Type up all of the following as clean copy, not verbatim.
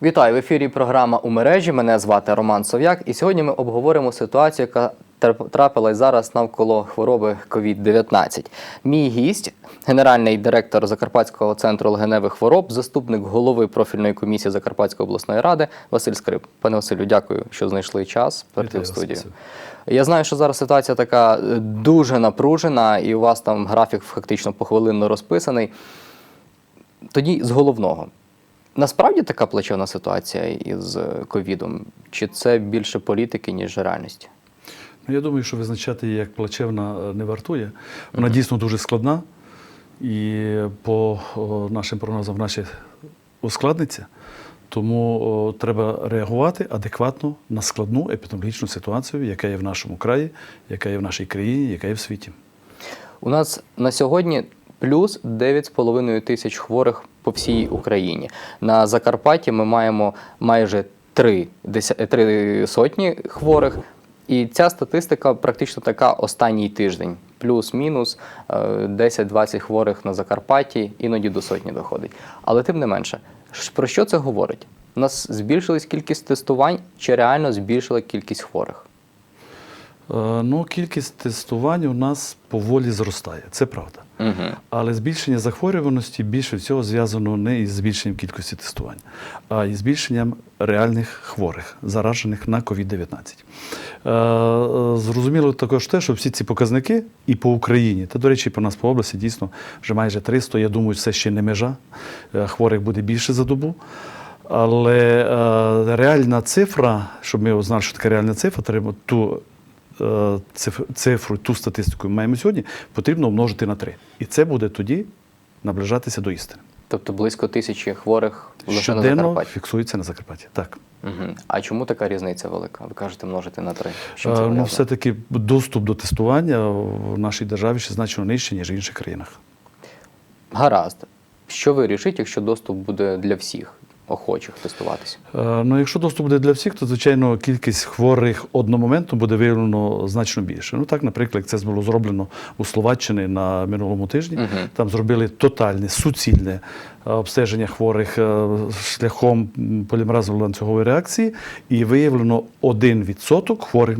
Вітаю! В ефірі програма «У мережі». Мене звати Роман Сов'як. І сьогодні ми обговоримо ситуацію, яка трапилась зараз навколо хвороби COVID-19. Мій гість – генеральний директор Закарпатського центру легеневих хвороб, заступник голови профільної комісії Закарпатської обласної ради Василь Скрип. Пане Василю, дякую, що знайшли час прийти в студію. Я знаю, що зараз ситуація така дуже напружена, і у вас там графік фактично похвилинно розписаний. Тоді з головного. Насправді така плачевна ситуація із ковідом? Чи це більше політики, ніж реальності? Я думаю, що визначати її як плачевна не вартує. Вона дійсно дуже складна і по нашим прогнозам вона ускладниться. Тому треба реагувати адекватно на складну епідеміологічну ситуацію, яка є в нашому краї, яка є в нашій країні, яка є в світі. У нас на сьогодні плюс 9,5 тисяч хворих по всій Україні. На Закарпатті ми маємо майже 3 сотні хворих. І ця статистика практично така останній тиждень. Плюс-мінус 10-20 хворих на Закарпатті, іноді до сотні доходить. Але тим не менше, про що це говорить? У нас збільшилась кількість тестувань чи реально збільшила кількість хворих? Кількість тестувань у нас поволі зростає, це правда. Але збільшення захворюваності більше всього зв'язано не із збільшенням кількості тестувань, а із збільшенням реальних хворих, заражених на COVID-19. Зрозуміло також те, що всі ці показники і по Україні, та, до речі, по нас по області дійсно вже майже 300, я думаю, це ще не межа, хворих буде більше за добу. Але реальна цифра, щоб ми знали, що таке реальна цифра, треба ту цифру, ту статистику ми маємо сьогодні, потрібно умножити на 3. І це буде тоді наближатися до істини. Тобто близько 1000 хворих лише на щоденно Закарпатті? Фіксується на Закарпатті, так. А чому така різниця велика? Ви кажете, множити на 3. Все-таки доступ до тестування в нашій державі ще значно нижче, ніж в інших країнах. Гаразд. Що вирішить, якщо доступ буде для всіх охочих тестуватися? Якщо доступ буде для всіх, то, звичайно, кількість хворих одномоментно буде виявлено значно більше. Так, наприклад, це було зроблено у Словаччині на минулому тижні. Там зробили тотальне, суцільне обстеження хворих шляхом полімеразової ланцюгової реакції і виявлено 1% хворих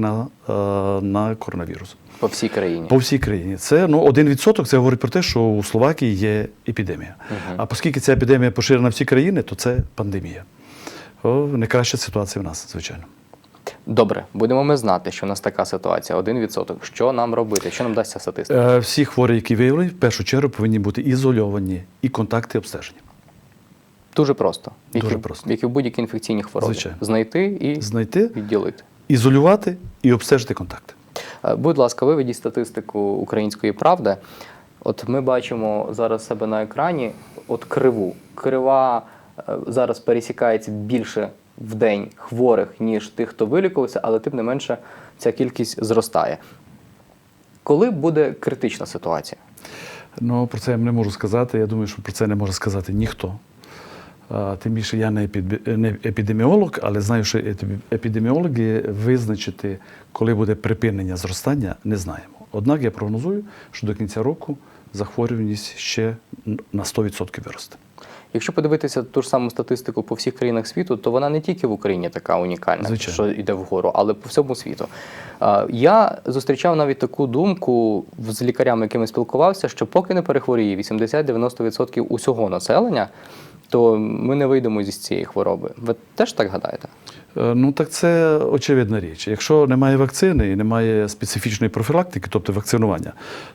на коронавірус. По всій країні? По всій країні. Це 1% це говорить про те, що у Словакії є епідемія. А оскільки ця епідемія поширена в всі країни, то це пандемія. Найкраща ситуація в нас, звичайно. Добре, будемо ми знати, що у нас така ситуація, 1%. Що нам робити? Що нам дасть ця статистика? Всі хворі, які виявлені, в першу чергу повинні бути ізольовані і контакти обстежені. Дуже просто. Дуже просто. Як і в будь-якій інфекційній хворобі. Звичайно. Знайти і відділити. Ізолювати і обстежити контакти. Будь ласка, виведіть статистику «Української правди». От ми бачимо зараз себе на екрані, криву. Крива зараз пересікається більше в день хворих, ніж тих, хто вилікувався, але тим не менше ця кількість зростає. Коли буде критична ситуація? Про це я не можу сказати. Я думаю, що про це не може сказати ніхто. Тим більше я не епідеміолог, але знаю, що епідеміологи визначити, коли буде припинення зростання, не знаємо. Однак я прогнозую, що до кінця року захворюваність ще на 100% виросте. Якщо подивитися ту ж саму статистику по всіх країнах світу, то вона не тільки в Україні така унікальна, звичайно, що йде вгору, але по всьому світу. Я зустрічав навіть таку думку з лікарями, якими спілкувався, що поки не перехворіє 80-90% усього населення, то ми не вийдемо зі цієї хвороби. Ви теж так гадаєте? Так це очевидна річ. Якщо немає вакцини і немає специфічної профілактики, тобто вакцинування,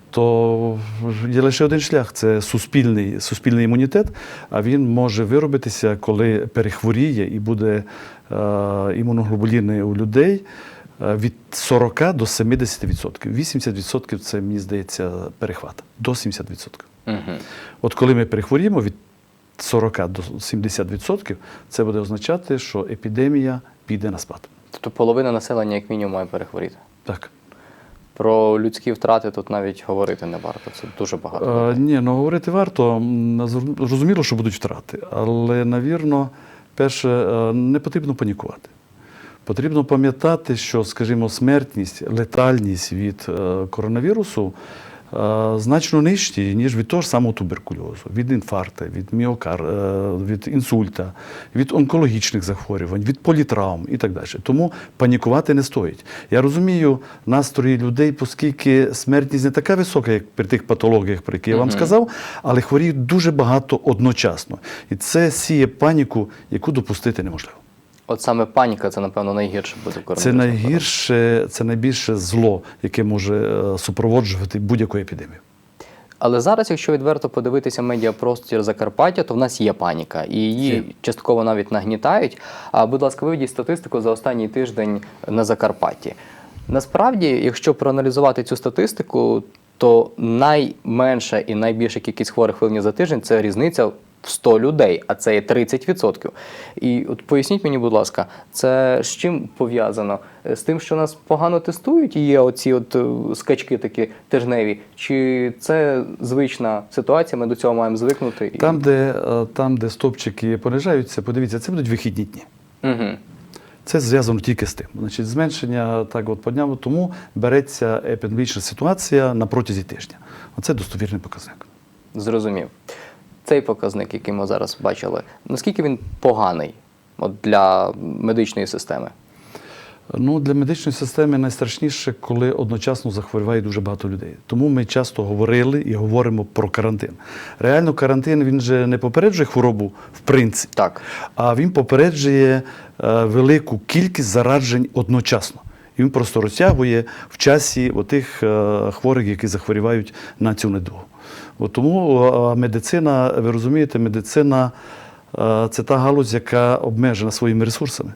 то є лише один шлях – це суспільний імунітет, а він може виробитися, коли перехворіє і буде імуноглобуліни у людей від 40 до 70%. 80% – це, мені здається, перехват. До 70%. От коли ми перехворіємо від 40 до 70%, це буде означати, що епідемія піде на спад. Тобто половина населення, як мінімум, має перехворіти? Так. Про людські втрати тут навіть говорити не варто, це дуже багато. Говорити варто. Зрозуміло, що будуть втрати, але, навірно, перше, не потрібно панікувати. Потрібно пам'ятати, що, скажімо, смертність, летальність від коронавірусу значно нижчі, ніж від того ж самого туберкульозу, від інфаркту, від від інсульта, від онкологічних захворювань, від політравм і так далі. Тому панікувати не стоїть. Я розумію настрої людей, оскільки смертність не така висока, як при тих патологіях, про які я вам сказав, але хворіють дуже багато одночасно. І це сіє паніку, яку допустити неможливо. От саме паніка – це, напевно, найгірше буде в Це коронавірусного найгірше, це найбільше зло, яке може супроводжувати будь-яку епідемію. Але зараз, якщо відверто подивитися медіапростір Закарпаття, то в нас є паніка, і її частково навіть нагнітають. А, будь ласка, виведіть статистику за останній тиждень на Закарпатті. Насправді, якщо проаналізувати цю статистику, то найменша і найбільша кількість хворих виявлення за тиждень – це різниця в 100 людей, а це є 30%. І от поясніть мені, будь ласка, це з чим пов'язано? З тим, що нас погано тестують і є оці от скачки такі тижневі? Чи це звична ситуація, ми до цього маємо звикнути? Там, де стопчики понижаються, подивіться, це будуть вихідні дні. Угу. Це зв'язано тільки з тим. Значить, зменшення так от по дням, тому береться епідемічна ситуація на протязі тижня. Оце достовірний показник. Зрозумів. Цей показник, який ми зараз бачили, наскільки він поганий от для медичної системи? Ну, для медичної системи найстрашніше, коли одночасно захворюває дуже багато людей. Тому ми часто говорили і говоримо про карантин. Реально карантин, він же не попереджує хворобу в принципі, Так. а він попереджує велику кількість заражень одночасно. І він просто розтягує в часі отих хворих, які захворювають на цю недугу. От тому медицина, ви розумієте, медицина – це та галузь, яка обмежена своїми ресурсами.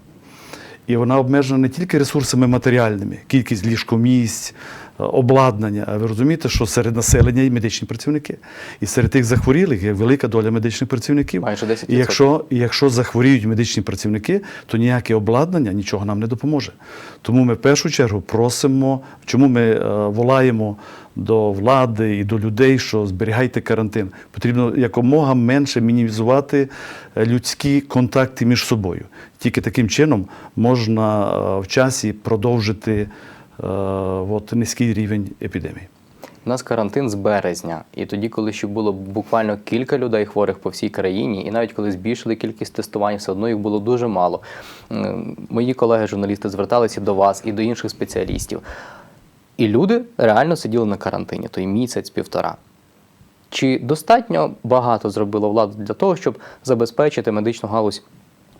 І вона обмежена не тільки ресурсами матеріальними, кількість ліжкомісць, обладнання, а ви розумієте, що серед населення є медичні працівники. І серед тих захворілих є велика доля медичних працівників. Майже 10%. І якщо захворіють медичні працівники, то ніяке обладнання нічого нам не допоможе. Тому ми в першу чергу просимо, чому ми волаємо до влади і до людей, що зберігайте карантин. Потрібно якомога менше мінімізувати людські контакти між собою. Тільки таким чином можна в часі продовжити низький рівень епідемії. У нас карантин з березня, і тоді, коли ще було буквально кілька людей хворих по всій країні, і навіть коли збільшили кількість тестувань, все одно їх було дуже мало. Мої колеги-журналісти зверталися до вас і до інших спеціалістів. І люди реально сиділи на карантині, той місяць-півтора. Чи достатньо багато зробила влада для того, щоб забезпечити медичну галузь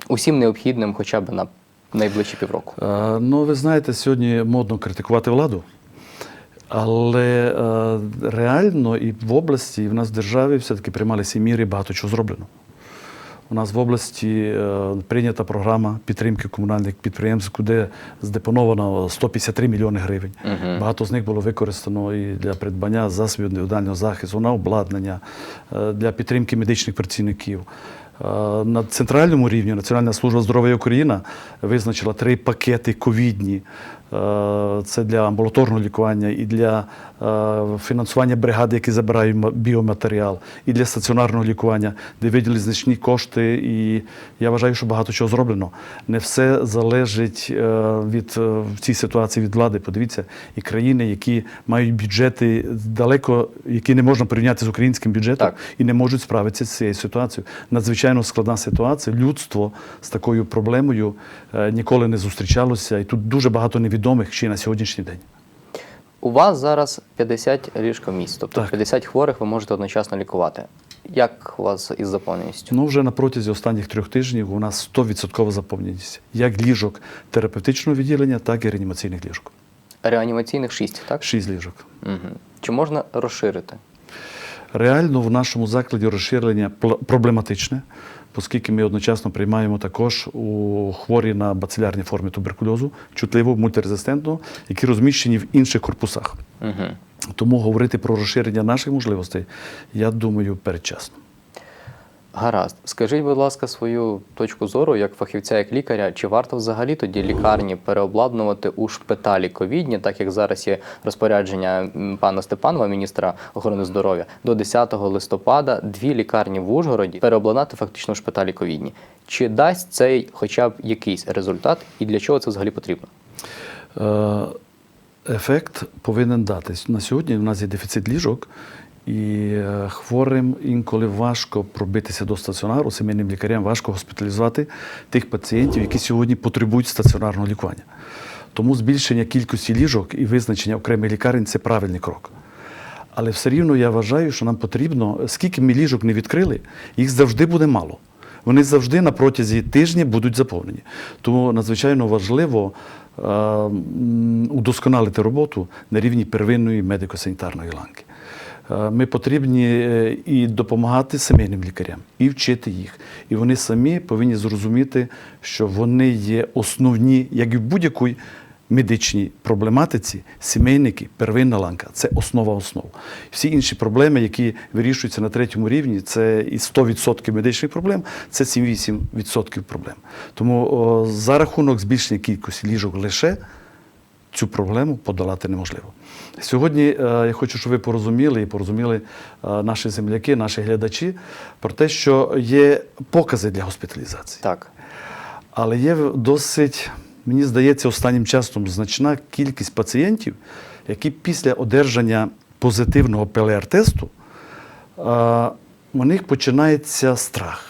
усім необхідним хоча б на найближчі півроку? Ну, ви знаєте, сьогодні модно критикувати владу, але реально і в області, і в нас в державі все-таки приймалися міри, багато чого зроблено. У нас в області прийнята програма підтримки комунальних підприємств, куди здепоновано 153 мільйони гривень. Багато з них було використано і для придбання засобів індивідуального захисту, на обладнання, для підтримки медичних працівників. На центральному рівні Національна служба здоров'я України визначила 3 пакети ковідні. Це для амбулаторного лікування і для фінансування бригад, які забирають біоматеріал, і для стаціонарного лікування, де виділили значні кошти. І я вважаю, що багато чого зроблено. Не все залежить в цій ситуації від влади. Подивіться, і країни, які мають бюджети далеко, які не можна порівняти з українським бюджетом, Так. і не можуть справитися з цією ситуацією. Надзвичайно складна ситуація. Людство з такою проблемою ніколи не зустрічалося. І тут дуже багато невідомих ще й на сьогоднішній день. У вас зараз 50 ліжкомісць, тобто Так. 50 хворих ви можете одночасно лікувати. Як у вас із заповненістю? Ну, вже на протязі останніх 3 тижнів у нас 100% заповненість. Як ліжок терапевтичного відділення, так і реанімаційних ліжок. Реанімаційних 6, так? 6 ліжок. Угу. Чи можна розширити? Реально в нашому закладі розширення проблематичне, оскільки ми одночасно приймаємо також у хворі на бацилярні форми туберкульозу, чутливу, мультирезистентну, які розміщені в інших корпусах. Угу. Тому говорити про розширення наших можливостей, я думаю, передчасно. Гаразд. Скажіть, будь ласка, свою точку зору, як фахівця, як лікаря, чи варто взагалі тоді лікарні переобладнувати у шпиталі ковідні, так як зараз є розпорядження пана Степанова, міністра охорони здоров'я, до 10 листопада 2 лікарні в Ужгороді переобладнати фактично в шпиталі ковідні. Чи дасть цей хоча б якийсь результат і для чого це взагалі потрібно? ефект повинен датись. На сьогодні у нас є дефіцит ліжок, і хворим інколи важко пробитися до стаціонару, сімейним лікарям важко госпіталізувати тих пацієнтів, які сьогодні потребують стаціонарного лікування. Тому збільшення кількості ліжок і визначення окремих лікарень – це правильний крок. Але все рівно я вважаю, що нам потрібно, скільки ми ліжок не відкрили, їх завжди буде мало. Вони завжди на протязі тижня будуть заповнені. Тому надзвичайно важливо удосконалити роботу на рівні первинної медико-санітарної ланки. Ми потрібні і допомагати сімейним лікарям, і вчити їх. І вони самі повинні зрозуміти, що вони є основні, як і в будь-якій медичній проблематиці, сімейники, первинна ланка – це основа основ. Всі інші проблеми, які вирішуються на третьому рівні, це і 100% медичних проблем, це 7-8% проблем. Тому за рахунок збільшення кількості ліжок лише цю проблему подолати неможливо. Сьогодні я хочу, щоб ви порозуміли наші земляки, наші глядачі про те, що є покази для госпіталізації. Так. Але є досить, мені здається, останнім часом значна кількість пацієнтів, які після одержання позитивного ПЛР-тесту, у них починається страх.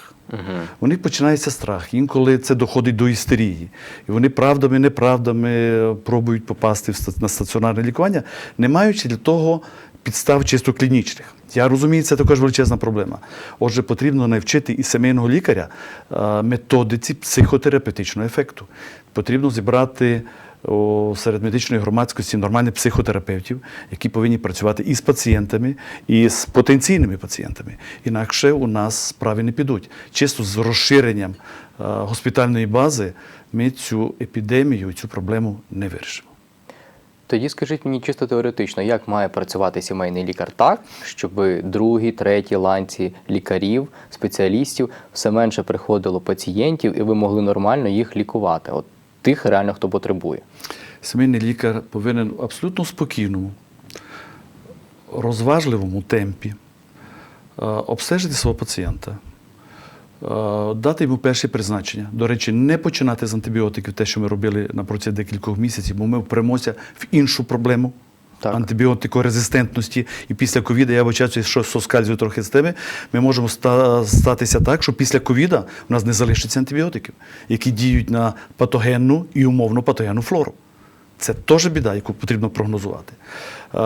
У них починається страх. Інколи це доходить до істерії. І вони правдами, неправдами пробують попасти на стаціонарне лікування, не маючи для того підстав чисто клінічних. Я розумію, це також величезна проблема. Отже, потрібно навчити і сімейного лікаря методиці психотерапевтичного ефекту. Потрібно зібрати серед медичної громадськості нормальних психотерапевтів, які повинні працювати і з пацієнтами, і з потенційними пацієнтами. Інакше у нас справи не підуть. Чисто з розширенням госпітальної бази ми цю епідемію, цю проблему не вирішимо. Тоді скажіть мені чисто теоретично, як має працювати сімейний лікар так, щоб другій, третій ланці лікарів, спеціалістів все менше приходило пацієнтів і ви могли нормально їх лікувати? От тих реально, хто потребує. Сімейний лікар повинен в абсолютно спокійному, розважливому темпі обстежити свого пацієнта, дати йому перші призначення. До речі, не починати з антибіотиків, те, що ми робили на протязі декількох місяців, бо ми впремося в іншу проблему. Так. Антибіотикорезистентності. І після ковіду, я вважаю, що соскальзую трохи з теми, ми можемо статися так, що після ковіду у нас не залишиться антибіотиків, які діють на патогенну і умовно патогенну флору. Це теж біда, яку потрібно прогнозувати.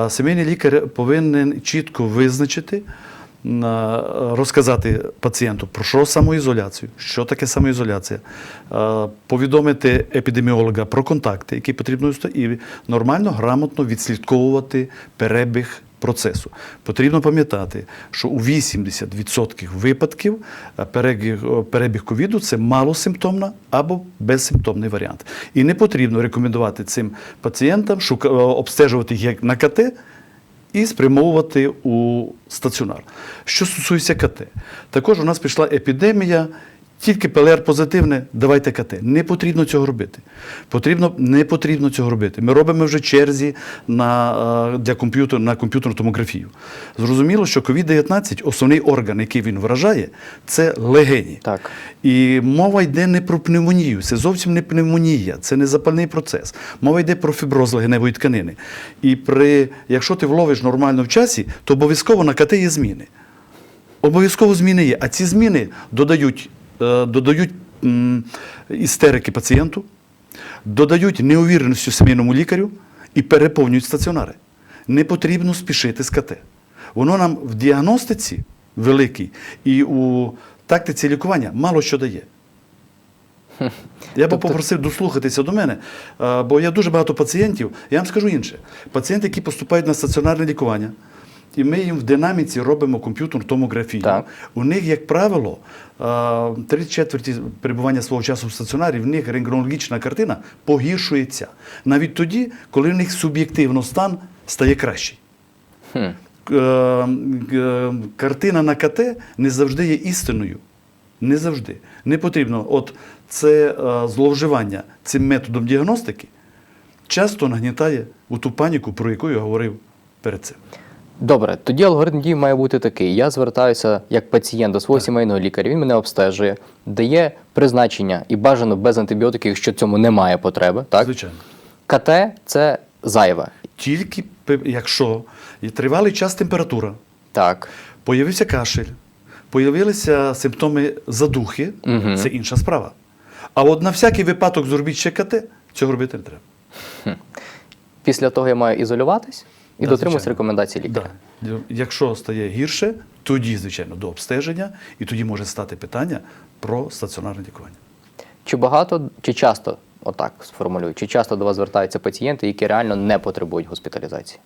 Сімейний лікар повинен чітко визначити, розказати пацієнту про що самоізоляцію, що таке самоізоляція, повідомити епідеміолога про контакти, які потрібно, і нормально, грамотно відслідковувати перебіг процесу. Потрібно пам'ятати, що у 80% випадків перебіг ковіду – це малосимптомна або безсимптомний варіант. І не потрібно рекомендувати цим пацієнтам обстежувати їх на КТ, і спрямовувати у стаціонар. Що стосується КТ, також у нас пішла епідемія, тільки ПЛР позитивне, давайте КТ. Не потрібно цього робити. Не потрібно цього робити. Ми робимо вже черзі на комп'ютерну томографію. Зрозуміло, що COVID-19, основний орган, який він вражає, це легені. Так. І мова йде не про пневмонію, це зовсім не пневмонія, це не запальний процес. Мова йде про фіброз легеневої тканини. І якщо ти вловиш нормально в часі, то обов'язково на КТ є зміни. Обов'язково зміни є, а ці зміни додають істерики пацієнту, додають неувіреності сімейному лікарю і переповнюють стаціонари. Не потрібно спішити з КТ. Воно нам в діагностиці великій і у тактиці лікування мало що дає. Я б попросив дослухатися до мене, бо є дуже багато пацієнтів, я вам скажу інше. Пацієнти, які поступають на стаціонарне лікування, і ми їм в динаміці робимо комп'ютерну томографію. Так. У них, як правило, 3/4 перебування свого часу в стаціонарі, в них рентгенологічна картина погіршується. Навіть тоді, коли в них суб'єктивно стан стає кращий. Картина на КТ не завжди є істиною. Не завжди. Не потрібно. От це зловживання цим методом діагностики часто нагнітає у ту паніку, про яку я говорив перед цим. Добре, тоді алгоритм дій має бути такий. Я звертаюся як пацієнт до свого сімейного лікаря, він мене обстежує, дає призначення і бажано без антибіотиків, якщо цьому немає потреби. Так? Звичайно. КТ – це зайве. Тільки якщо і тривалий час температура, Так. появився кашель, появилися симптоми задухи, Мгм. це інша справа. А от на всякий випадок зробіть ще КТ, цього робити не треба. Після того я маю ізолюватись і Да, дотримуюсь звичайно. рекомендацій лікаря. Да. Якщо стає гірше, тоді, звичайно, до обстеження, і тоді може стати питання про стаціонарне лікування. Чи багато, чи часто, отак сформулюю, чи часто до вас звертаються пацієнти, які реально не потребують госпіталізації?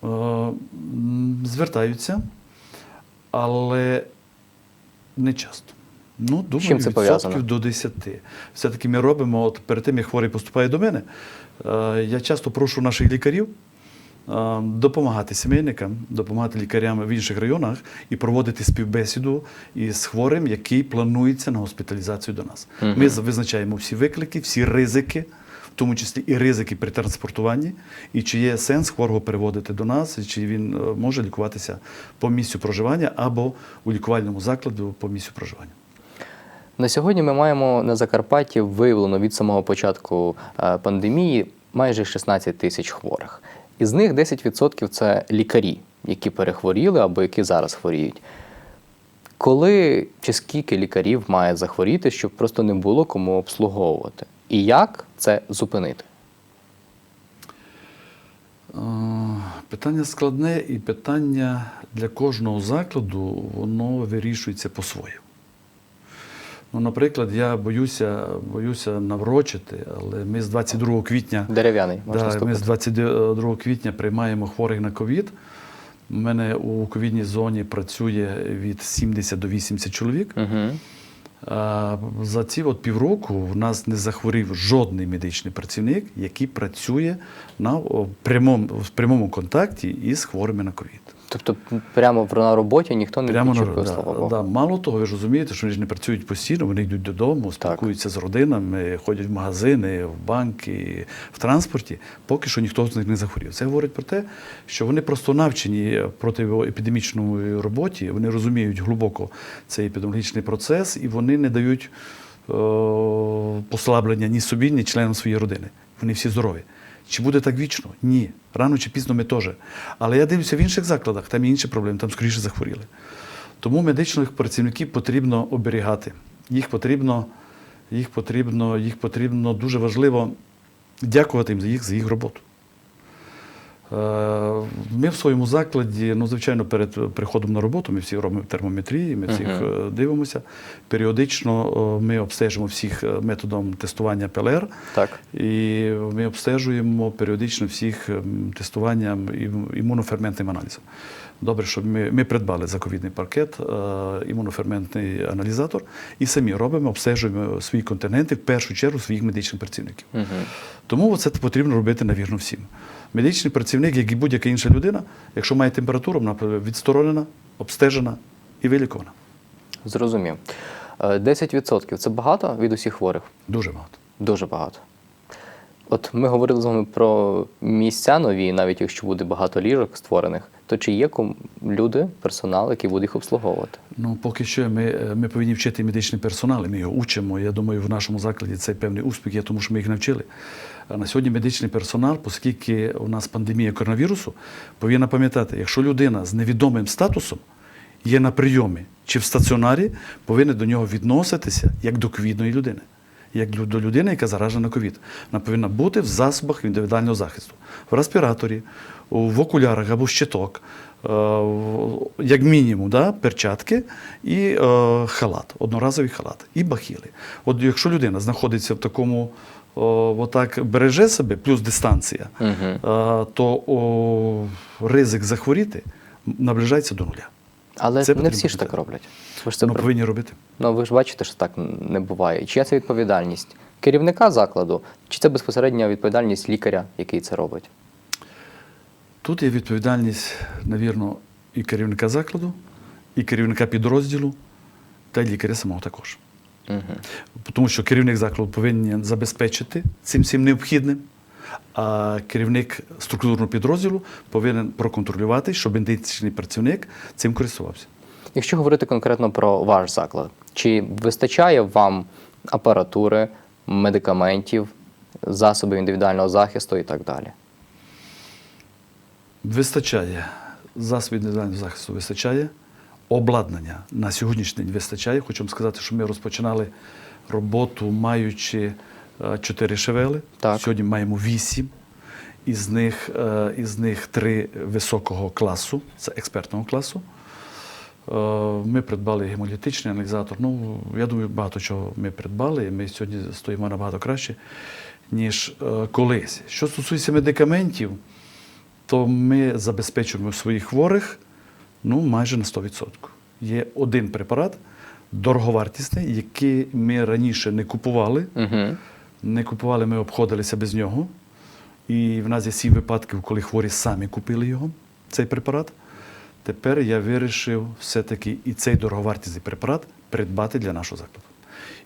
Звертаються, але не часто. Ну, думаю, чим це пов'язано? відсотків до 10. Все-таки ми робимо, от перед тим, як хворий поступає до мене, я часто прошу наших лікарів допомагати сімейникам, допомагати лікарям в інших районах і проводити співбесіду із хворим, який планується на госпіталізацію до нас. Ми визначаємо всі виклики, всі ризики, в тому числі і ризики при транспортуванні, і чи є сенс хворого переводити до нас, і чи він може лікуватися по місцю проживання або у лікувальному закладі по місцю проживання. На сьогодні ми маємо на Закарпатті виявлено від самого початку пандемії майже 16 тисяч хворих. Із них 10% – це лікарі, які перехворіли або які зараз хворіють. Коли чи скільки лікарів має захворіти, щоб просто не було кому обслуговувати? І як це зупинити? Питання складне, і питання для кожного закладу, воно вирішується по-своєму. Ну, наприклад, я боюся наврочити, але ми з 22 квітня, Дерев'яний, можна ми ступити. з 22 квітня приймаємо хворих на ковід. У мене у ковідній зоні працює від 70 до 80 чоловік. Угу. За ці півроку в нас не захворів жодний медичний працівник, який працює в прямому контакті із хворими на ковід. Тобто прямо на роботі ніхто не підчепив, слава Богу. Да. Мало того, ви ж розумієте, що вони ж не працюють постійно, вони йдуть додому, спілкуються з родинами, ходять в магазини, в банки, в транспорті. Поки що ніхто з них не захворів. Це говорить про те, що вони просто навчені протиепідемічній роботі, вони розуміють глибоко цей епідеміологічний процес, і вони не дають послаблення ні собі, ні членам своєї родини. Вони всі здорові. Чи буде так вічно? Ні. Рано чи пізно ми теж. Але я дивлюся в інших закладах, там є інші проблеми, там скоріше захворіли. Тому медичних працівників потрібно оберігати. Їх потрібно дуже важливо дякувати їм за їх роботу. Ми в своєму закладі, звичайно, перед приходом на роботу ми всі робимо термометрії, ми всіх дивимося. Періодично ми обстежимо всіх методом тестування ПЛР. Так. І ми обстежуємо періодично всіх тестуванням імуноферментним аналізом. Добре, що ми придбали заковідний паркет, імуноферментний аналізатор, і самі робимо, обстежуємо свої контингенти, в першу чергу своїх медичних працівників. Угу. Тому це потрібно робити, навірно, всім. Медичний працівник, як і будь-яка інша людина, якщо має температуру, вона відсторонена, обстежена і вилікована. Зрозумів. 10% – це багато від усіх хворих? Дуже багато. Дуже багато. От ми говорили з вами про місця нові, навіть якщо буде багато ліжок створених, то чи є люди, персонал, який буде їх обслуговувати? Поки що ми повинні вчити медичний персонал, і ми його учимо. Я думаю, в нашому закладі це певний успіх є, тому що ми їх навчили. А на сьогодні медичний персонал, оскільки у нас пандемія коронавірусу, повинна пам'ятати, якщо людина з невідомим статусом є на прийомі чи в стаціонарі, повинна до нього відноситися як до ковідної людини. Як до людини, яка заражена на ковід. Вона повинна бути в засобах індивідуального захисту. В респіраторі, в окулярах або щиток, як мінімум, перчатки і халат, одноразовий халат, і бахіли. От якщо людина знаходиться в такому, отак береже себе, плюс дистанція, то ризик захворіти наближається до нуля. Але це не всі ж так роблять. Ви ж це повинні робити. Ви ж бачите, що так не буває. Чия це відповідальність? Керівника закладу? Чи це безпосередня відповідальність лікаря, який це робить? Тут є відповідальність, навірно, і керівника закладу, і керівника підрозділу, та й лікаря самого також. Угу. Тому що керівник закладу повинен забезпечити цим всім необхідним, а керівник структурного підрозділу повинен проконтролювати, щоб медичний працівник цим користувався. Якщо говорити конкретно про ваш заклад, чи вистачає вам апаратури, медикаментів, засобів індивідуального захисту і так далі? Вистачає. Засобів індивідуального захисту вистачає. Обладнання на сьогоднішній день вистачає. Хочу вам сказати, що ми розпочинали роботу, маючи 4 ШВЛ. Так. Сьогодні маємо 8. Із них 3 високого класу, це експертного класу. Ми придбали гемолітичний аналізатор. Ну, я думаю, багато чого ми придбали, і ми сьогодні стоїмо набагато краще, ніж колись. Що стосується медикаментів, то ми забезпечуємо своїх хворих майже на 100%. Є один препарат, дороговартісний, який ми раніше не купували. Угу. Не купували, ми обходилися без нього. І в нас є 7 випадків, коли хворі самі купили його, цей препарат. Тепер я вирішив все-таки і цей дороговартісний препарат придбати для нашого закладу.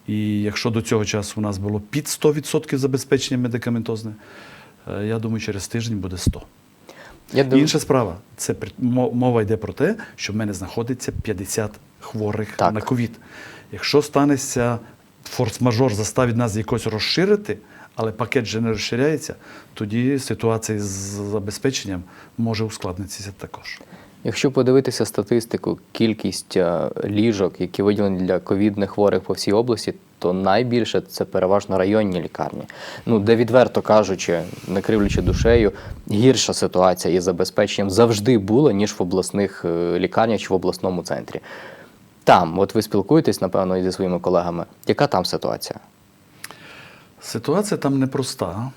І якщо до цього часу у нас було під 100% забезпечення медикаментозне, я думаю, через тиждень буде 100%. Інша справа, це мова йде про те, що в мене знаходиться 50 хворих на ковід. Якщо станеться форс-мажор, заставить нас якось розширити, але пакет вже не розширяється, тоді ситуація з забезпеченням може ускладнитися також. Якщо подивитися статистику, кількість ліжок, які виділені для ковідних хворих по всій області, то найбільше це переважно районні лікарні. Де, відверто кажучи, не кривлячи душею, гірша ситуація із забезпеченням завжди була, ніж в обласних лікарнях чи в обласному центрі. Там, от ви спілкуєтесь, напевно, зі своїми колегами, яка там ситуація? Ситуація там непроста,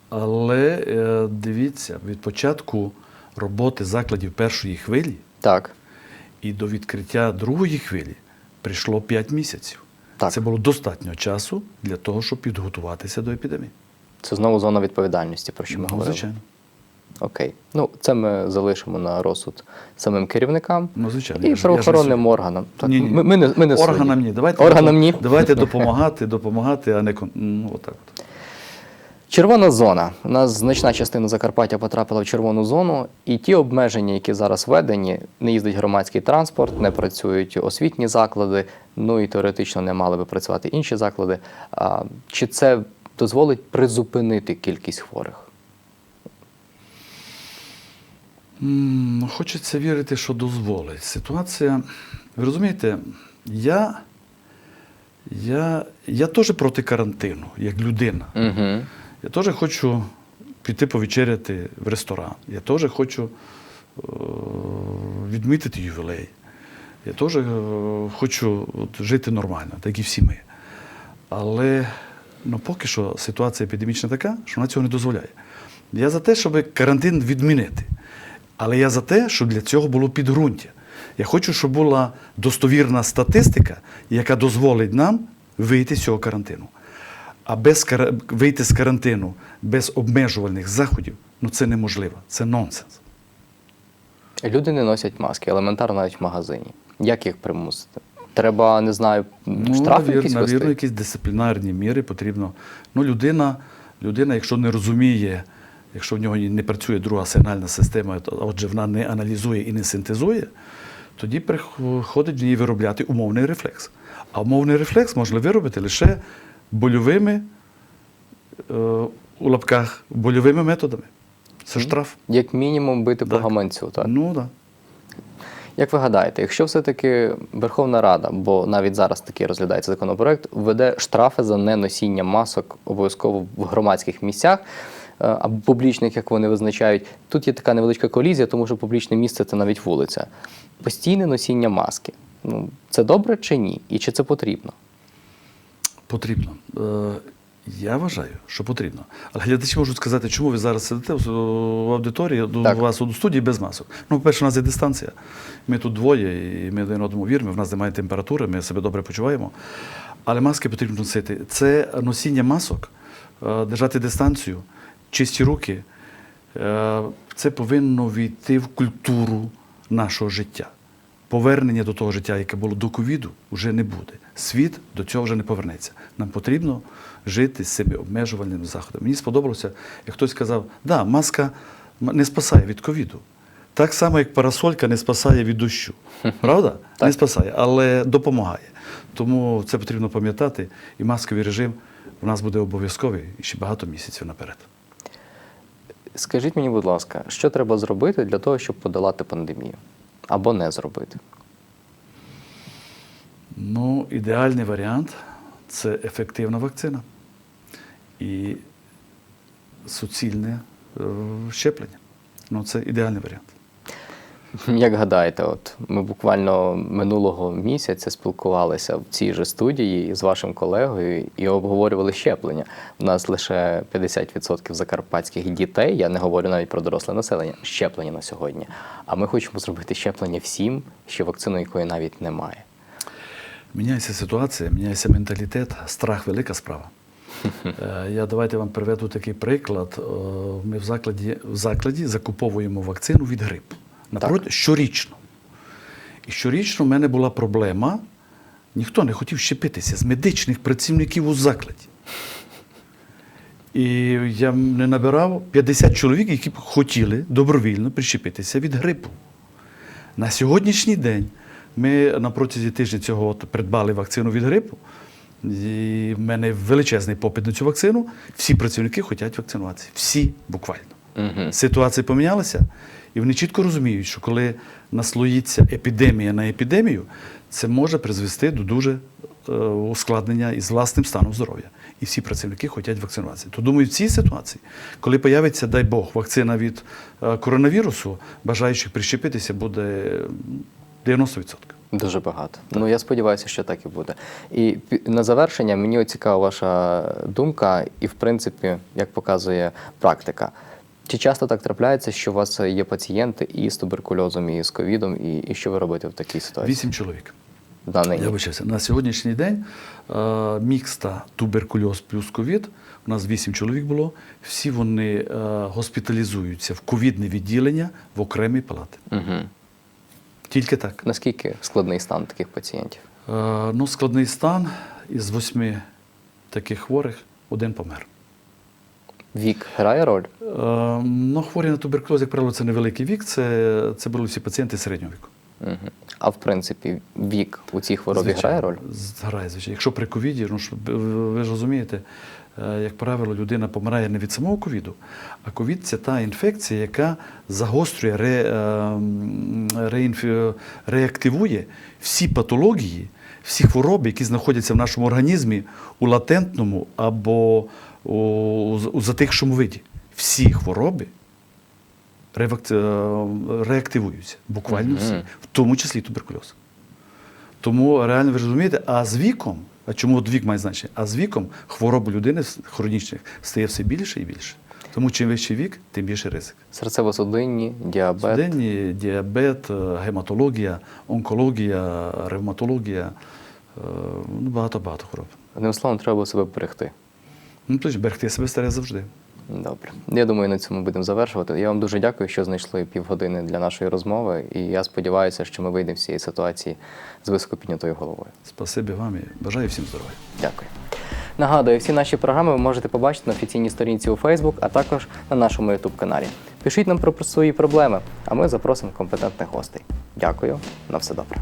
але дивіться, від початку роботи закладів першої хвилі і до відкриття другої хвилі прийшло 5 місяців. Це було достатньо часу для того, щоб підготуватися до епідемії. Це знову зона відповідальності, про що ми говорили? Звичайно. Окей. Це ми залишимо на розсуд самим керівникам звичайно. І правоохоронним органам. Ні. Ми не органам ні. Давайте допомагати, а не отак. Червона зона. У нас значна частина Закарпаття потрапила в червону зону, і ті обмеження, які зараз введені, не їздить громадський транспорт, не працюють освітні заклади, і теоретично не мали би працювати інші заклади. Чи це дозволить призупинити кількість хворих? Хочеться вірити, що дозволить. Ситуація, ви розумієте, я теж проти карантину, як людина. Угу. Я теж хочу піти повечеряти в ресторан. Я теж хочу відмітити ювілей. Я теж хочу жити нормально, так і всі ми. Але поки що ситуація епідемічна така, що вона цього не дозволяє. Я за те, щоб карантин відмінити. Але я за те, щоб для цього було підґрунтя. Я хочу, щоб була достовірна статистика, яка дозволить нам вийти з цього карантину. А вийти з карантину без обмежувальних заходів, це неможливо, це нонсенс. Люди не носять маски, елементарно навіть в магазині. Як їх примусити? Треба, не знаю, штрафи якісь вести? Навірно, якісь дисциплінарні міри потрібно. Людина, якщо не розуміє, якщо в нього не працює друга сигнальна система, отже, вона не аналізує і не синтезує, тоді приходить в ній виробляти умовний рефлекс. А умовний рефлекс можна виробити лише больовими, у лапках, больовими методами. Це штраф. Як мінімум бити по гаманцю, так? Так. Як ви гадаєте, якщо все-таки Верховна Рада, бо навіть зараз такий розглядається законопроект, введе штрафи за неносіння масок обов'язково в громадських місцях, або публічних, як вони визначають, тут є така невеличка колізія, тому що публічне місце – це навіть вулиця. Постійне носіння маски. Це добре чи ні? І чи це потрібно? Потрібно. Я вважаю, що потрібно. Але глядачі можуть сказати, чому ви зараз сидите в аудиторії, у вас у студії без масок. По-перше, у нас є дистанція. Ми тут двоє, і ми один одному віримо, в нас немає температури, ми себе добре почуваємо. Але маски потрібно носити. Це носіння масок, держати дистанцію, чисті руки. Це повинно війти в культуру нашого життя. Повернення до того життя, яке було до ковіду, вже не буде. Світ до цього вже не повернеться. Нам потрібно жити з цими обмежувальними заходами. Мені сподобалося, як хтось сказав, маска не спасає від ковіду. Так само, як парасолька не спасає від дощу. Правда? Не спасає, але допомагає. Тому це потрібно пам'ятати, і масковий режим у нас буде обов'язковий і ще багато місяців наперед. Скажіть мені, будь ласка, що треба зробити для того, щоб подолати пандемію? Або не зробити? Ну, ідеальний варіант це ефективна вакцина і суцільне щеплення. Ну, це ідеальний варіант. Як гадаєте, от ми буквально минулого місяця спілкувалися в цій же студії з вашим колегою і обговорювали щеплення. У нас лише 50% закарпатських дітей, я не говорю навіть про доросле населення, щеплені на сьогодні. А ми хочемо зробити щеплення всім, що вакцину якої навіть немає. Міняється ситуація, міняється менталітет, страх – велика справа. Давайте вам приведу такий приклад. Ми в закладі закуповуємо вакцину від грипу. Щорічно. І щорічно в мене була проблема, ніхто не хотів щепитися з медичних працівників у закладі. І я не набирав 50 чоловік, які б хотіли добровільно прищепитися від грипу. На сьогоднішній день ми на протязі тижня цього придбали вакцину від грипу, і в мене величезний попит на цю вакцину. Всі працівники хочуть вакцинуватися. Всі буквально. Ситуація помінялася, і вони чітко розуміють, що коли наслоїться епідемія на епідемію, це може призвести до дуже ускладнення із власним станом здоров'я. І всі працівники хочуть вакцинуватися. То, думаю, в цій ситуації, коли появиться, дай Бог, вакцина від коронавірусу, бажаючих прищепитися буде 90%. Дуже багато. Ну, я сподіваюся, що так і буде. І на завершення мені цікава ваша думка і, в принципі, як показує практика. Чи часто так трапляється, що у вас є пацієнти і з туберкульозом, і з ковідом, і що ви робите в такій ситуації? 8 чоловік. Я вибачаюся. На сьогоднішній день мікста туберкульоз плюс ковід, у нас 8 чоловік було, всі вони госпіталізуються в ковідне відділення в окремі палати. Угу. Тільки так. Наскільки складний стан таких пацієнтів? Складний стан. Із 8 таких хворих 1 помер. Вік грає роль? Хворі на туберкульоз, як правило, це невеликий вік, це були всі пацієнти середнього віку. Угу. А в принципі, вік у цій хворобі грає роль? Грає, звичайно. Якщо при ковіді, ви ж розумієте, як правило, людина помирає не від самого ковіду, а ковід – це та інфекція, яка загострює, реактивує всі патології, всі хвороби, які знаходяться в нашому організмі у латентному або у затихшому виді. Всі хвороби реактивуються, буквально всі, в тому числі туберкульоз. Тому реально ви розумієте, а з віком, а чому вік має значення? А з віком хвороб людини хронічних стає все більше і більше. Тому чим вищий вік, тим більше ризик. Серцево-судинні, діабет. Судинні, діабет, гематологія, онкологія, ревматологія, багато-багато хвороб. Одним словом, треба було себе берегти. Точно, берегти себе старе завжди. Добре. Я думаю, на цьому будемо завершувати. Я вам дуже дякую, що знайшли півгодини для нашої розмови. І я сподіваюся, що ми вийдемо з цієї ситуації з високо піднятою головою. Спасибі вам і бажаю всім здоров'я. Дякую. Нагадую, всі наші програми ви можете побачити на офіційній сторінці у Facebook, а також на нашому YouTube-каналі. Пишіть нам про свої проблеми, а ми запросимо компетентних гостей. Дякую. На все добре.